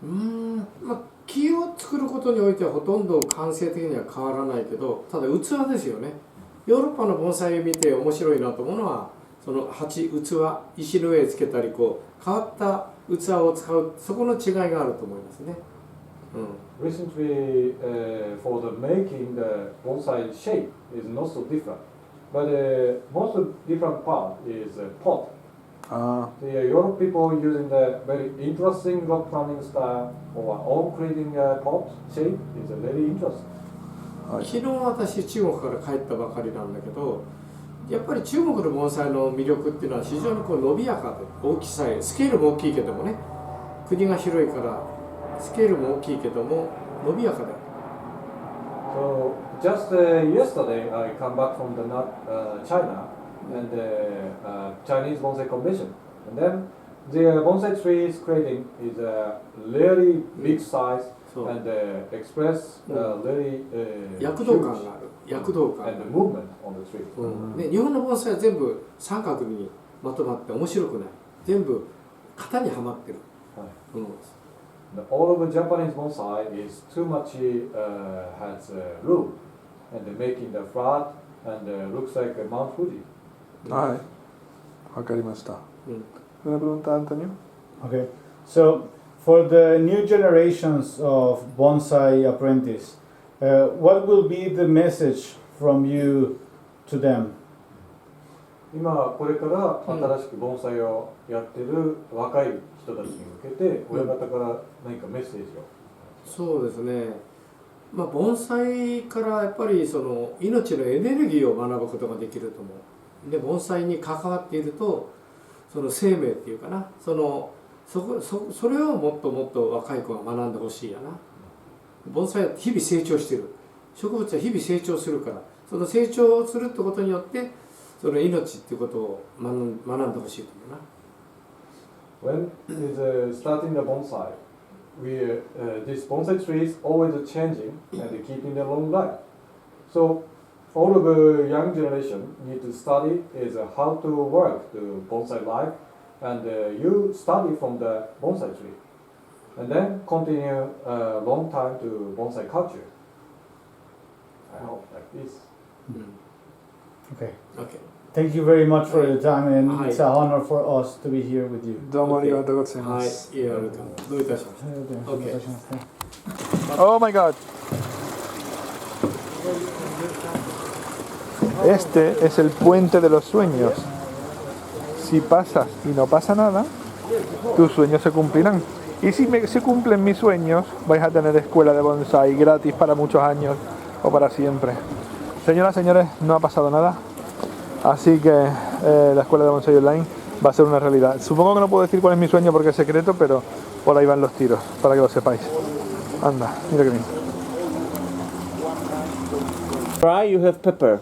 まあ、木を作ることにおいてはほとんど感性的には変わらないけど、ただ器ですよね。ヨーロッパの盆栽を見て面白いなと思うのは、その鉢、器、石の上につけたり変わった器を使う、そこの違いがあると思いますね。Recently, for the making the bonsai shape is not so different, but the most different part is pot. The Europe people using the very interesting rock planning style or own creating pot shape is very interesting. 昨日私中国から帰ったばかりなんだけど、やっぱり中国の盆栽の魅力っていうのは非常に伸びやかで、大きさスケールも大きいけどもね、国が広いからスケールも大きいけども伸びやかで。So just yesterday I come back from the China and the Chinese bonsai convention, and then the bonsai trees creating is a really big size and express very 躍動感がある。躍動感。And the movement on the tree. ね、日本の盆栽は全部三角にまとまって面白くない。全部型にはまってる。All of the Japanese bonsai is too much has rule, and making the flat and looks like a Mount Fuji. はい、わかりました。Una pregunta, Antonio? Okay, so for the new generations of bonsai apprentice, what will be the message from you to them? 今これから新しく盆栽をやってる若い人たちに向けて親方から何かメッセージを。そうですね。まあ盆栽からやっぱりその命のエネルギーを学ぶことができると思う。で盆栽に関わっているとその生命っていうかな、それをもっともっと若い子が学んでほしいやな。盆栽は日々成長してる。植物は日々成長するから、その成長するってことによってその命っていうことを学んでほしいと思うな。When is starting the bonsai, this bonsai tree is always changing and keeping the long life. So all of the young generation need to study is how to work the bonsai life, and you study from the bonsai tree, and then continue a long time to bonsai culture. I hope like this. Okay. Okay. Thank you very much for your time, and it's an honor for us to be here with you. どうもありがとうございます。はい、いや、どういたしました。Okay. Oh my God. Este es el puente de los sueños. Si pasas y no pasa nada, tus sueños se cumplirán. Y si se cumplen mis sueños, vais a tener escuela de bonsai gratis para muchos años o para siempre. Señoras, señores, no ha pasado nada. Así que la escuela de bonsai online va a ser una realidad. Supongo que no puedo decir cuál es mi sueño porque es secreto, pero por ahí van los tiros, para que lo sepáis. Anda, mira que bien. Dry, you have pepper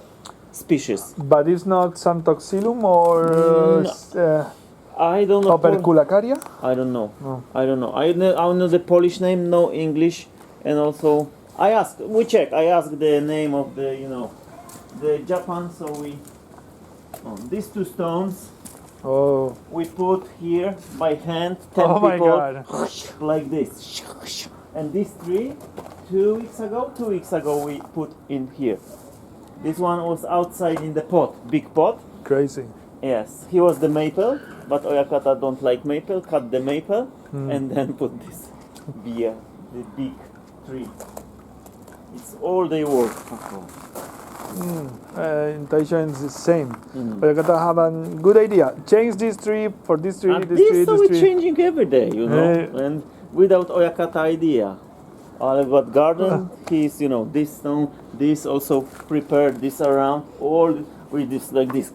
species. But it's not Santoxylum or I don't know. Operculacaria? I don't know. No. I don't know. I know the Polish name, no English, and also I asked. We check. I asked the name of the Japan. So these two stones. Oh. We put here by hand. 10 Oh my people God. like this. And this tree, 2 weeks ago we put in here. This one was outside in the pot, big pot. Crazy. Yes, he was the maple, but Oyakata don't like maple. Cut the maple and then put this beer, the big tree. It's all day work. In Taishan it's the same. Oyakata have a good idea. Change this tree for this tree, And this this tree, so this we're tree. changing every day, and without Oyakata idea. All about garden, he's this stone, this also prepared this around, all with this like this.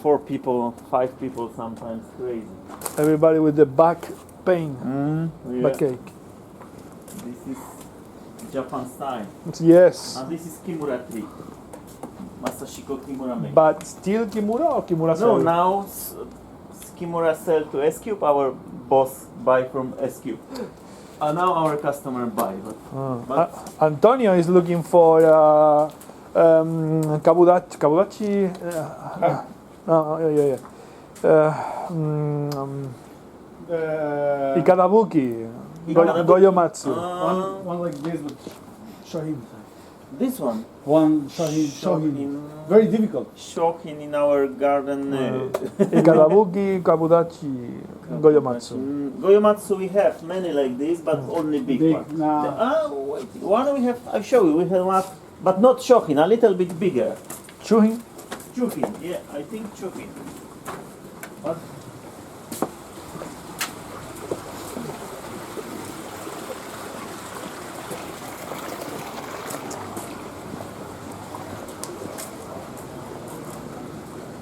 4 people, 5 people sometimes, crazy. Everybody with the back pain, backache. This is Japan style. Yes. And this is Kimura tree. Masashiko Kimura make. But still Kimura or Kimura No, sell? now Kimura sell to S-Cube, our boss buy from S-Cube. Now our customer buy. But Antonio is looking for Kabudachi. Ikadabuki, Ikadabuki. Goyomatsu. One like this with Shohin. This one. One Shohin. Very difficult. Shohin in our garden. Ikadabuki, Kabudachi, Goyomatsu. Goyomatsu we have many like this, but only big one. Wait, one we have. I show you. We have one, but not Shohin. A little bit bigger. Chuhin. Chuhin. Yeah, I think Chuhin. But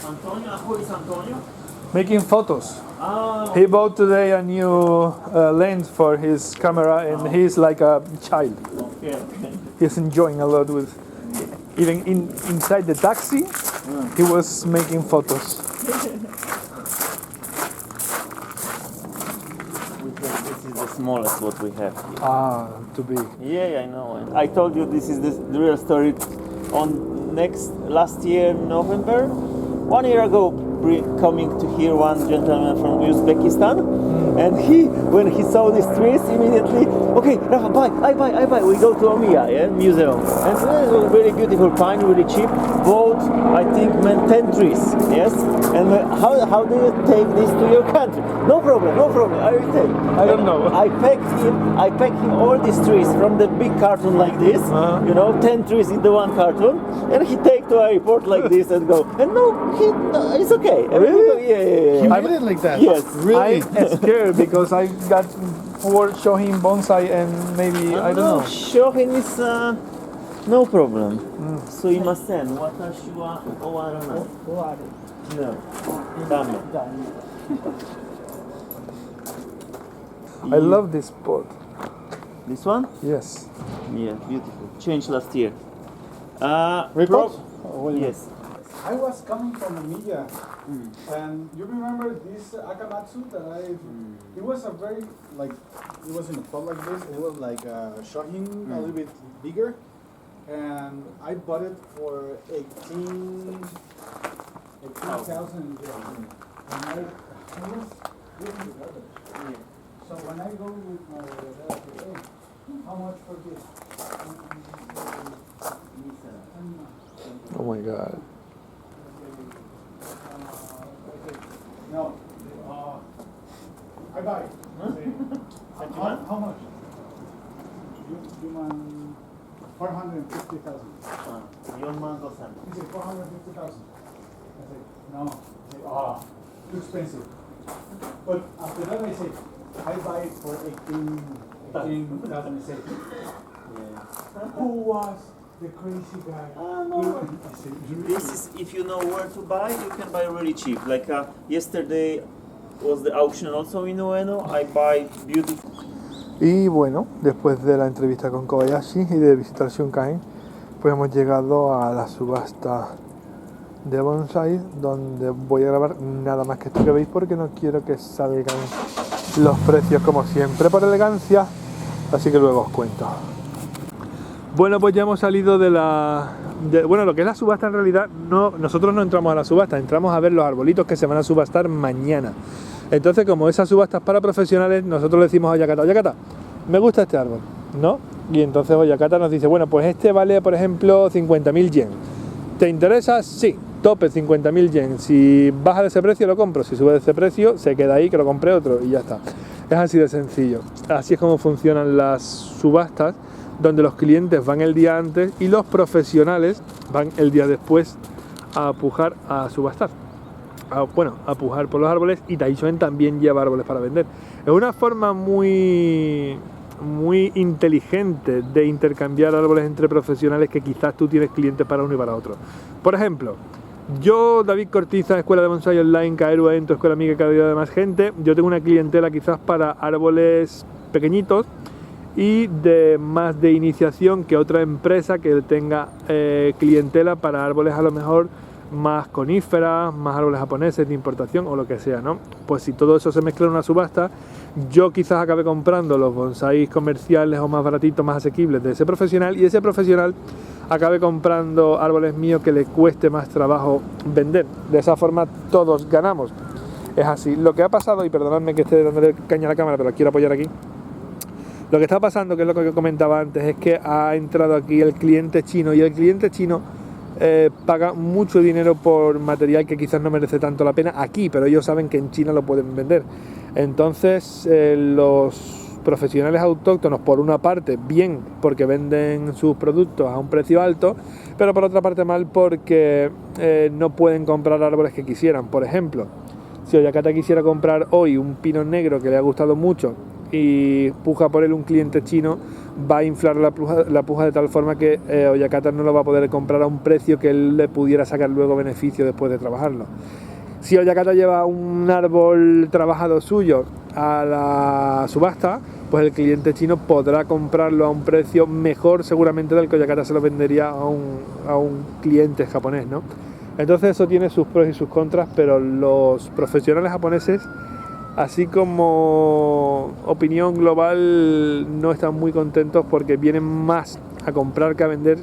Antonio, who is Antonio? Making photos. Ah, He bought today a new lens for his camera, and he's like a child. okay. He's enjoying a lot with. Even inside the taxi, he was making photos. This is the smallest what we have here. Ah, too big. Yeah, I know. And I told you this is the real story. On last year November, 1 year ago, coming to here one gentleman from Uzbekistan, and when he saw these trees, immediately, okay, Rafa, I buy. We go to Omiya, museum, and it was very beautiful pine, really cheap. Bought, I think, 10 trees, yes. And how do you take this to your country? No problem. I will take. I don't know. I packed him all these trees from the big carton like this, 10 trees in the one carton, and he take to airport like this and go. And it's okay. Really? Yeah. You made it like that? Yes. I'm scared because I got 4 Shohin bonsai and maybe I don't know. Shohin is no problem. So you must send. Watashi wa owaranai. No. Dame. I love this pot. This one? Yes. Yeah, beautiful. Changed last year. Report? Yes. I was coming from Omiya, and you remember this Akamatsu that it was a very, it was in a pot like this, it was like a Shohin, a little bit bigger, and I bought it for 18,000 yen. And I was getting the garbage. So when I go with my dad, I say, hey, how much for this? Oh my god. No, I buy. How much? You man 450,000. He said 450,000. I said no. I said too expensive. But after that I said I buy it for 18,000. I said who was the crazy guy? No. I said, This is, if you know where to buy, you can buy really cheap. Like yesterday was the auction also in Ueno. I buy beautiful. Y bueno, después de la entrevista con Kobayashi y de visitar Shunkain, pues hemos llegado a la subasta de bonsai, donde voy a grabar nada más que esto que veis porque no quiero que salgan los precios como siempre por elegancia, así que luego os cuento. Bueno, pues ya hemos salido de lo que es la subasta. En realidad nosotros no entramos a la subasta, entramos a ver los arbolitos que se van a subastar mañana. Entonces, como esas subastas para profesionales, nosotros le decimos a Oyakata, me gusta este árbol, ¿no? Y entonces Oyakata nos dice, bueno, pues este vale, por ejemplo, 50.000 yen. ¿Te interesa? Sí, tope 50.000 yen. Si baja de ese precio lo compro, si sube de ese precio se queda ahí, que lo compré otro y ya está. Es así de sencillo. Así es como funcionan las subastas, donde los clientes van el día antes y los profesionales van el día después a pujar a subastar. A pujar por los árboles, y Taishoen también lleva árboles para vender. Es una forma muy inteligente de intercambiar árboles entre profesionales, que quizás tú tienes clientes para uno y para otro. Por ejemplo, yo, David Cortiza, Escuela de Bonsai Online, Kaeru-En, tu escuela amiga, cada día de más gente, yo tengo una clientela quizás para árboles pequeñitos y más de iniciación que otra empresa que tenga clientela para árboles a lo mejor más coníferas, más árboles japoneses de importación o lo que sea, ¿no? Pues si todo eso se mezcla en una subasta, yo quizás acabe comprando los bonsáis comerciales o más baratitos, más asequibles de ese profesional, y ese profesional acabe comprando árboles míos que le cueste más trabajo vender. De esa forma todos ganamos. es así. Lo que ha pasado, y perdonadme que esté dándole caña a la cámara, pero la quiero apoyar aquí. Lo que está pasando, que es lo que comentaba antes, es que ha entrado aquí el cliente chino, y el cliente chino paga mucho dinero por material que quizás no merece tanto la pena aquí, pero ellos saben que en China lo pueden vender. Entonces los profesionales autóctonos, por una parte, bien porque venden sus productos a un precio alto, pero por otra parte mal porque no pueden comprar árboles que quisieran. Por ejemplo, si Oyakata quisiera comprar hoy un pino negro que le ha gustado mucho y puja por él un cliente chino, va a inflar la puja de tal forma que Oyakata no lo va a poder comprar a un precio que él le pudiera sacar luego beneficio después de trabajarlo. Si Oyakata lleva un árbol trabajado suyo a la subasta, pues el cliente chino podrá comprarlo a un precio mejor seguramente del que Oyakata se lo vendería a un cliente japonés, ¿no? Entonces eso tiene sus pros y sus contras, pero los profesionales japoneses, así como opinión global, no están muy contentos porque vienen más a comprar que a vender,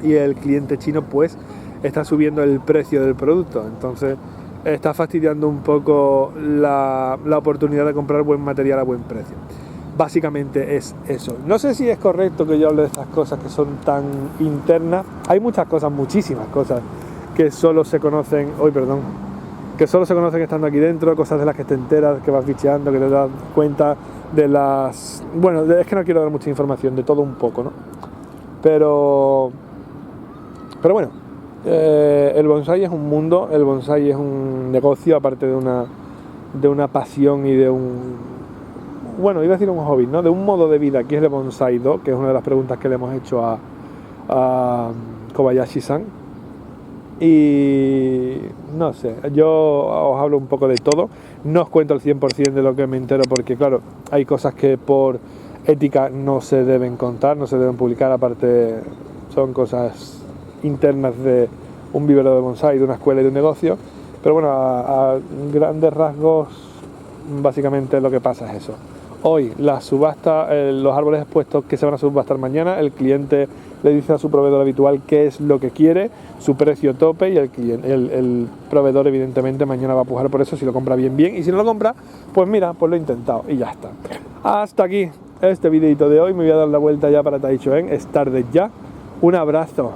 y el cliente chino pues está subiendo el precio del producto. Entonces está fastidiando un poco la oportunidad de comprar buen material a buen precio. Básicamente es eso. No sé si es correcto que yo hable de estas cosas que son tan internas. Hay muchas cosas, muchísimas cosas que solo se conocen, que solo se conocen estando aquí dentro, cosas de las que te enteras, que vas bicheando, que te das cuenta de las... Bueno, es que no quiero dar mucha información, de todo un poco, ¿no? Pero bueno, el bonsai es un mundo, el bonsai es un negocio, aparte de una pasión y de un... Bueno, iba a decir un hobby, ¿no? De un modo de vida, que es el bonsai-do, que es una de las preguntas que le hemos hecho a Kobayashi-san. Y no sé, yo os hablo un poco de todo, no os cuento el 100% de lo que me entero porque claro, hay cosas que por ética no se deben contar, no se deben publicar, aparte son cosas internas de un vivero de bonsai, de una escuela y de un negocio, pero bueno, a grandes rasgos básicamente lo que pasa es eso. Hoy la subasta, los árboles expuestos que se van a subastar mañana, el cliente le dice a su proveedor habitual qué es lo que quiere, su precio tope, y el proveedor evidentemente mañana va a pujar por eso, si lo compra bien, y si no lo compra, pues mira, pues lo he intentado y ya está. Hasta aquí este videito de hoy, me voy a dar la vuelta ya para Taichung, es tarde ya, un abrazo.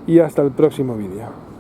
Y hasta el próximo vídeo.